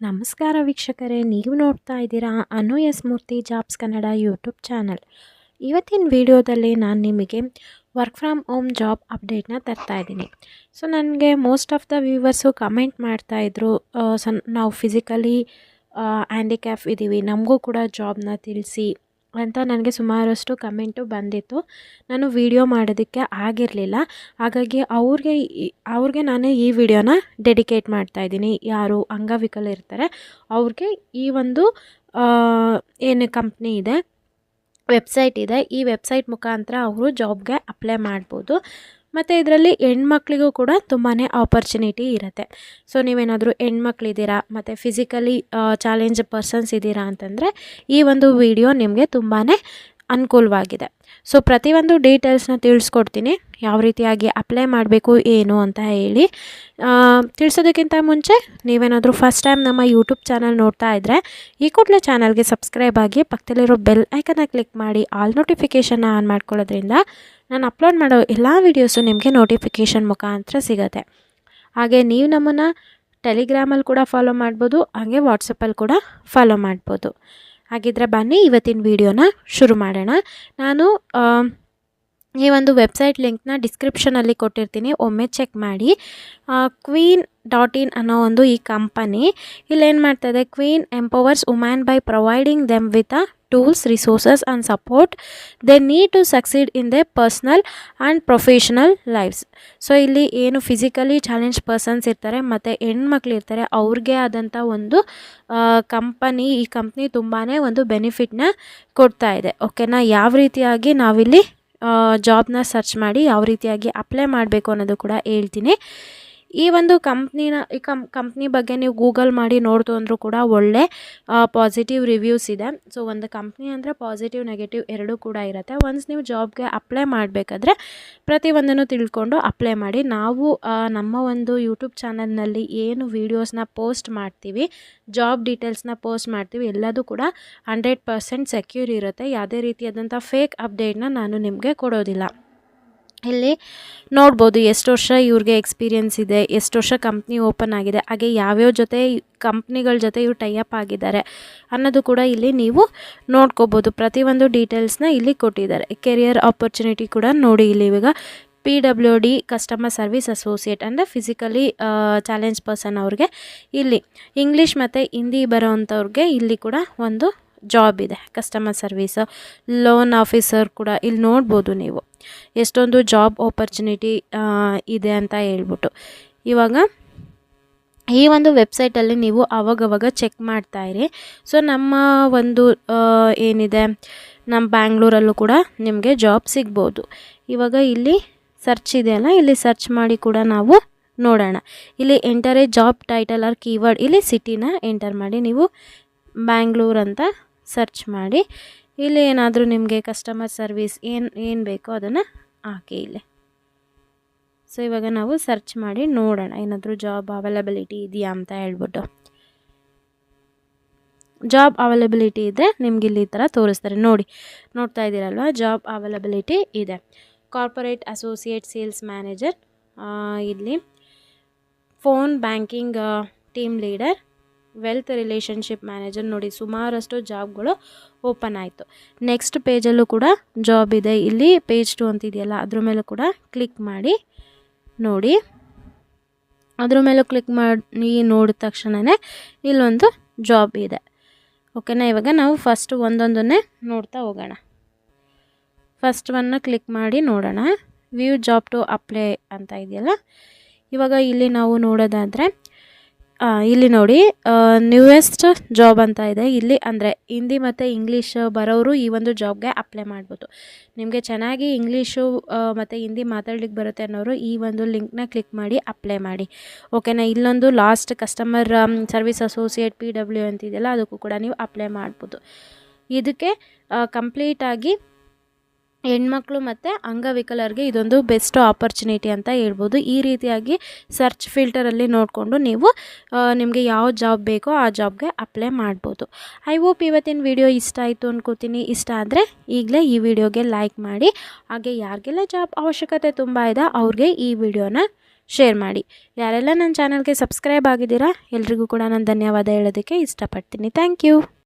ನಮಸ್ಕಾರ ವೀಕ್ಷಕರೇ, ನೀವು ನೋಡ್ತಾ ಇದ್ದೀರಾ ಅನು ಎಸ್ ಮೂರ್ತಿ ಜಾಬ್ಸ್ ಕನ್ನಡ ಯೂಟ್ಯೂಬ್ ಚಾನಲ್. ಇವತ್ತಿನ ವಿಡಿಯೋದಲ್ಲಿ ನಾನು ನಿಮಗೆ ವರ್ಕ್ ಫ್ರಮ್ ಹೋಮ್ ಜಾಬ್ ಅಪ್ಡೇಟ್ನ ತರ್ತಾ ಇದ್ದೀನಿ. ಸೊ ನನಗೆ most of the viewers comment ಮಾಡ್ತಾಯಿದ್ರು, ನಾವು ಫಿಸಿಕಲಿ ಹ್ಯಾಂಡಿಕ್ಯಾಪ್ ಇದ್ದೀವಿ, ನಮಗೂ ಕೂಡ ಜಾಬ್ನ ತಿಳಿಸಿ ಅಂತ ನನಗೆ ಸುಮಾರಷ್ಟು ಕಮೆಂಟು ಬಂದಿತ್ತು. ನಾನು ವಿಡಿಯೋ ಮಾಡೋದಕ್ಕೆ ಆಗಿರಲಿಲ್ಲ. ಹಾಗಾಗಿ ಅವ್ರಿಗೆ ನಾನು ಈ ವಿಡಿಯೋನ ಡೆಡಿಕೇಟ್ ಮಾಡ್ತಾಯಿದ್ದೀನಿ. ಯಾರು ಅಂಗವಿಕಲ ಇರ್ತಾರೆ ಅವ್ರಿಗೆ ಈ ಒಂದು ಏನು ಕಂಪ್ನಿ ಇದೆ, ವೆಬ್ಸೈಟ್ ಇದೆ, ಈ ವೆಬ್ಸೈಟ್ ಮುಖಾಂತರ ಅವರು ಜಾಬ್ಗೆ ಅಪ್ಲೈ ಮಾಡ್ಬೋದು. ಮತ್ತು ಇದರಲ್ಲಿ ಹೆಣ್ಮಕ್ಳಿಗೂ ಕೂಡ ತುಂಬಾ ಆಪರ್ಚುನಿಟಿ ಇರುತ್ತೆ. ಸೊ ನೀವೇನಾದರೂ ಹೆಣ್ಮಕ್ಳಿದ್ದೀರಾ ಮತ್ತು ಫಿಸಿಕಲಿ ಚಾಲೆಂಜ್ ಪರ್ಸನ್ಸ್ ಇದ್ದೀರಾ ಅಂತಂದರೆ ಈ ಒಂದು ವಿಡಿಯೋ ನಿಮಗೆ ತುಂಬಾ ಅನುಕೂಲವಾಗಿದೆ. ಸೊ ಪ್ರತಿಯೊಂದು ಡೀಟೇಲ್ಸ್ನ ತಿಳಿಸ್ಕೊಡ್ತೀನಿ, ಯಾವ ರೀತಿಯಾಗಿ ಅಪ್ಲೈ ಮಾಡಬೇಕು ಏನು ಅಂತ ಹೇಳಿ. ತಿಳಿಸೋದಕ್ಕಿಂತ ಮುಂಚೆ ನೀವೇನಾದರೂ ಫಸ್ಟ್ ಟೈಮ್ ನಮ್ಮ ಯೂಟ್ಯೂಬ್ ಚಾನಲ್ ನೋಡ್ತಾ ಇದ್ದರೆ ಈ ಕೂಡಲೇ ಚಾನಲ್ಗೆ ಸಬ್ಸ್ಕ್ರೈಬ್ ಆಗಿ ಪಕ್ಕದಲ್ಲಿರೋ ಬೆಲ್ ಐಕನ್ನ ಕ್ಲಿಕ್ ಮಾಡಿ ಆಲ್ ನೋಟಿಫಿಕೇಷನ್ನ ಆನ್ ಮಾಡ್ಕೊಳ್ಳೋದ್ರಿಂದ ನಾನು ಅಪ್ಲೋಡ್ ಮಾಡೋ ಎಲ್ಲ ವೀಡಿಯೋಸು ನಿಮಗೆ ನೋಟಿಫಿಕೇಷನ್ ಮುಖಾಂತರ ಸಿಗುತ್ತೆ. ಹಾಗೆ ನೀವು ನಮ್ಮನ್ನು ಟೆಲಿಗ್ರಾಮಲ್ಲಿ ಕೂಡ ಫಾಲೋ ಮಾಡ್ಬೋದು, ಹಾಗೆ ವಾಟ್ಸಪ್ಪಲ್ಲಿ ಕೂಡ ಫಾಲೋ ಮಾಡ್ಬೋದು. ಹಾಗಿದ್ರೆ ಬನ್ನಿ ಇವತ್ತಿನ ವಿಡಿಯೋನ ಶುರು ಮಾಡೋಣ. ನಾನು ಈ ಒಂದು ವೆಬ್ಸೈಟ್ ಲಿಂಕ್ನ ಡಿಸ್ಕ್ರಿಪ್ಷನಲ್ಲಿ ಕೊಟ್ಟಿರ್ತೀನಿ, ಒಮ್ಮೆ ಚೆಕ್ ಮಾಡಿ. queen.in ಅನ್ನೋ ಒಂದು ಈ ಕಂಪನಿ ಇಲ್ಲೇನು ಮಾಡ್ತಾಯಿದೆ, Queen empowers women by providing them with tools, resources and support they need to succeed in their personal and professional lives. So ಇಲ್ಲಿ ಏನು ಫಿಸಿಕಲಿ ಚಾಲೆಂಜ್ ಪರ್ಸನ್ಸ್ ಇರ್ತಾರೆ ಮತ್ತು ಹೆಣ್ಮಕ್ಳು ಇರ್ತಾರೆ ಅವ್ರಿಗೆ ಆದಂಥ ಒಂದು ಈ ಕಂಪ್ನಿ ತುಂಬಾ ಒಂದು ಬೆನಿಫಿಟ್ನ ಕೊಡ್ತಾ ಇದೆ. ಓಕೆನಾ, ಯಾವ ರೀತಿಯಾಗಿ ನಾವಿಲ್ಲಿ ಜಾಬ್ನ ಸರ್ಚ್ ಮಾಡಿ ಯಾವ ರೀತಿಯಾಗಿ ಅಪ್ಲೈ ಮಾಡಬೇಕು ಅನ್ನೋದು ಕೂಡ ಹೇಳ್ತೀನಿ. ಈ ಒಂದು ಕಂಪ್ನಿ ಬಗ್ಗೆ ನೀವು ಗೂಗಲ್ ಮಾಡಿ ನೋಡ್ತು ಅಂದರೂ ಕೂಡ ಒಳ್ಳೆ ಪಾಸಿಟಿವ್ ರಿವ್ಯೂಸ್ ಇದೆ. ಸೊ ಒಂದು ಕಂಪ್ನಿ ಅಂದರೆ ಪಾಸಿಟಿವ್ ನೆಗೆಟಿವ್ ಎರಡೂ ಕೂಡ ಇರುತ್ತೆ. ಒನ್ಸ್ ನೀವು ಜಾಬ್ಗೆ ಅಪ್ಲೈ ಮಾಡಬೇಕಾದ್ರೆ ಪ್ರತಿಯೊಂದನ್ನು ತಿಳ್ಕೊಂಡು ಅಪ್ಲೈ ಮಾಡಿ. ನಾವು ನಮ್ಮ ಒಂದು ಯೂಟ್ಯೂಬ್ ಚಾನಲ್ನಲ್ಲಿ ಏನು ವೀಡಿಯೋಸ್ನ ಪೋಸ್ಟ್ ಮಾಡ್ತೀವಿ, ಜಾಬ್ ಡೀಟೇಲ್ಸ್ನ ಪೋಸ್ಟ್ ಮಾಡ್ತೀವಿ, ಎಲ್ಲದೂ ಕೂಡ 100% ಸೆಕ್ಯೂರ್ ಇರುತ್ತೆ. ಯಾವುದೇ ರೀತಿಯಾದಂಥ ಫೇಕ್ ಅಪ್ಡೇಟ್ನ ನಾನು ನಿಮಗೆ ಕೊಡೋದಿಲ್ಲ. ಇಲ್ಲಿ ನೋಡ್ಬೋದು ಎಷ್ಟು ವರ್ಷ ಇವ್ರಿಗೆ ಎಕ್ಸ್ಪೀರಿಯೆನ್ಸ್ ಇದೆ, ಎಷ್ಟು ವರ್ಷ ಕಂಪ್ನಿ ಓಪನ್ ಆಗಿದೆ, ಹಾಗೆ ಯಾವ್ಯಾವ ಕಂಪ್ನಿಗಳ ಜೊತೆ ಇವ್ರು ಟೈಅಪ್ ಆಗಿದ್ದಾರೆ ಅನ್ನೋದು ಕೂಡ ಇಲ್ಲಿ ನೀವು ನೋಡ್ಕೋಬೋದು. ಪ್ರತಿಯೊಂದು ಡೀಟೇಲ್ಸ್ನ ಇಲ್ಲಿ ಕೊಟ್ಟಿದ್ದಾರೆ. ಕೆರಿಯರ್ ಆಪರ್ಚುನಿಟಿ ಕೂಡ ನೋಡಿ, ಇಲ್ಲಿ ಇವಾಗ PWD ಕಸ್ಟಮರ್ ಸರ್ವಿಸ್ ಅಸೋಸಿಯೇಟ್ ಅಂದರೆ ಫಿಸಿಕಲಿ ಚಾಲೆಂಜ್ ಪರ್ಸನ್ ಅವ್ರಿಗೆ ಇಲ್ಲಿ ಇಂಗ್ಲೀಷ್ ಮತ್ತು ಹಿಂದಿ ಬರೋವಂಥವ್ರಿಗೆ ಇಲ್ಲಿ ಕೂಡ ಒಂದು ಜಾಬ್ ಇದೆ. ಕಸ್ಟಮರ್ ಸರ್ವಿಸ್, ಲೋನ್ ಆಫೀಸರ್ ಕೂಡ ಇಲ್ಲಿ ನೋಡ್ಬೋದು ನೀವು ಎಷ್ಟೊಂದು ಜಾಬ್ ಆಪರ್ಚುನಿಟಿ ಇದೆ ಅಂತ ಹೇಳ್ಬಿಟ್ಟು. ಇವಾಗ ಈ ಒಂದು ವೆಬ್ಸೈಟಲ್ಲಿ ನೀವು ಅವಾಗವಾಗ ಚೆಕ್ ಮಾಡ್ತಾಯಿರಿ. ಸೊ ನಮ್ಮ ಒಂದು ಏನಿದೆ, ನಮ್ಮ ಬ್ಯಾಂಗ್ಳೂರಲ್ಲೂ ಕೂಡ ನಿಮಗೆ ಜಾಬ್ ಸಿಗ್ಬೋದು. ಇವಾಗ ಇಲ್ಲಿ ಸರ್ಚ್ ಇದೆಯಲ್ಲ, ಇಲ್ಲಿ ಸರ್ಚ್ ಮಾಡಿ ಕೂಡ ನಾವು ನೋಡೋಣ. ಇಲ್ಲಿ enter a job title or keyword, ಇಲ್ಲಿ ಸಿಟಿನ ಎಂಟರ್ ಮಾಡಿ ನೀವು ಬ್ಯಾಂಗ್ಳೂರ್ ಅಂತ ಸರ್ಚ್ ಮಾಡಿ. ಇಲ್ಲಿ ಏನಾದರೂ ನಿಮಗೆ ಕಸ್ಟಮರ್ ಸರ್ವಿಸ್ ಏನು ಬೇಕೋ ಅದನ್ನು ಹಾಕಿ ಇಲ್ಲಿ. ಸೊ ಇವಾಗ ನಾವು ಸರ್ಚ್ ಮಾಡಿ ನೋಡೋಣ ಏನಾದರೂ ಜಾಬ್ ಅವೈಲಬಿಲಿಟಿ ಇದೆಯಾ ಅಂತ ಹೇಳ್ಬಿಟ್ಟು. ಜಾಬ್ ಅವೈಲಬಿಲಿಟಿ ಇದೆ ನಿಮ್ಗೆ ಇಲ್ಲಿ ಈ ಥರ ತೋರಿಸ್ತಾರೆ ನೋಡ್ತಾ ಇದ್ದೀರಲ್ವ, ಜಾಬ್ ಅವೈಲಬಿಲಿಟಿ ಇದೆ. ಕಾರ್ಪೊರೇಟ್ ಅಸೋಸಿಯೇಟ್ ಸೇಲ್ಸ್ ಮ್ಯಾನೇಜರ್, ಇಲ್ಲಿ phone banking team leader, wealth relationship manager, ನೋಡಿ ಸುಮಾರಷ್ಟು ಜಾಬ್ಗಳು ಓಪನ್ ಆಯಿತು. ನೆಕ್ಸ್ಟ್ ಪೇಜಲ್ಲೂ ಕೂಡ ಜಾಬ್ ಇದೆ. ಇಲ್ಲಿ ಪೇಜ್ 2 ಅಂತಿದೆಯಲ್ಲ ಅದ್ರ ಮೇಲೂ ಕೂಡ ಕ್ಲಿಕ್ ಮಾಡಿ ನೋಡಿ. ಅದ್ರ ಮೇಲೂ ಕ್ಲಿಕ್ ಮಾಡಿ ನೋಡಿದ ತಕ್ಷಣವೇ ಇಲ್ಲೊಂದು ಜಾಬ್ ಇದೆ. ಓಕೆನಾ, ಇವಾಗ ನಾವು ಫಸ್ಟ್ ಒಂದೊಂದನ್ನೇ ನೋಡ್ತಾ ಹೋಗೋಣ. ಫಸ್ಟ್ ಒನ್ನ ಕ್ಲಿಕ್ ಮಾಡಿ ನೋಡೋಣ. ವ್ಯೂ ಜಾಬ್ ಟು ಅಪ್ಲೈ ಅಂತ ಇದೆಯಲ್ಲ, ಇವಾಗ ಇಲ್ಲಿ ನಾವು ನೋಡೋದಾದರೆ ಇಲ್ಲಿ ನೋಡಿ ನ್ಯೂಯೆಸ್ಟ್ ಜಾಬ್ ಅಂತ ಇದೆ. ಇಲ್ಲಿ ಅಂದರೆ ಹಿಂದಿ ಮತ್ತು ಇಂಗ್ಲೀಷ್ ಬರೋರು ಈ ಒಂದು ಜಾಬ್ಗೆ ಅಪ್ಲೈ ಮಾಡ್ಬೋದು. ನಿಮಗೆ ಚೆನ್ನಾಗಿ ಇಂಗ್ಲೀಷು ಮತ್ತು ಹಿಂದಿ ಮಾತಾಡ್ಲಿಕ್ಕೆ ಬರುತ್ತೆ ಅನ್ನೋರು ಈ ಒಂದು ಲಿಂಕ್ನ ಕ್ಲಿಕ್ ಮಾಡಿ ಅಪ್ಲೈ ಮಾಡಿ. ಓಕೆನಾ, ಇಲ್ಲೊಂದು last customer service associate PW ಅಂತಿದೆಯಲ್ಲ ಅದಕ್ಕೂ ಕೂಡ ನೀವು ಅಪ್ಲೈ ಮಾಡ್ಬೋದು. ಇದಕ್ಕೆ ಕಂಪ್ಲೀಟಾಗಿ ಹೆಣ್ಮಕ್ಳು ಮತ್ತು ಅಂಗವಿಕಲರಿಗೆ ಇದೊಂದು ಬೆಸ್ಟ್ ಆಪರ್ಚುನಿಟಿ ಅಂತ ಹೇಳ್ಬೋದು. ಈ ರೀತಿಯಾಗಿ ಸರ್ಚ್ ಫಿಲ್ಟರಲ್ಲಿ ನೋಡಿಕೊಂಡು ನೀವು ನಿಮಗೆ ಯಾವ ಜಾಬ್ ಬೇಕೋ ಆ ಜಾಬ್ಗೆ ಅಪ್ಲೈ ಮಾಡ್ಬೋದು. ಐ ಹೋಪ್ ಇವತ್ತಿನ ವಿಡಿಯೋ ಇಷ್ಟ ಆಯಿತು ಅನ್ಕೋತೀನಿ. ಇಷ್ಟ ಆದರೆ ಈಗಲೇ ಈ ವಿಡಿಯೋಗೆ ಲೈಕ್ ಮಾಡಿ. ಹಾಗೆ ಯಾರಿಗೆಲ್ಲ ಜಾಬ್ ಅವಶ್ಯಕತೆ ತುಂಬ ಇದೆ ಅವ್ರಿಗೆ ಈ ವಿಡಿಯೋನ ಶೇರ್ ಮಾಡಿ. ಯಾರೆಲ್ಲ ನನ್ನ ಚಾನಲ್ಗೆ ಸಬ್ಸ್ಕ್ರೈಬ್ ಆಗಿದ್ದೀರಾ ಎಲ್ರಿಗೂ ಕೂಡ ನಾನು ಧನ್ಯವಾದ ಹೇಳೋದಕ್ಕೆ ಇಷ್ಟಪಡ್ತೀನಿ. Thank you.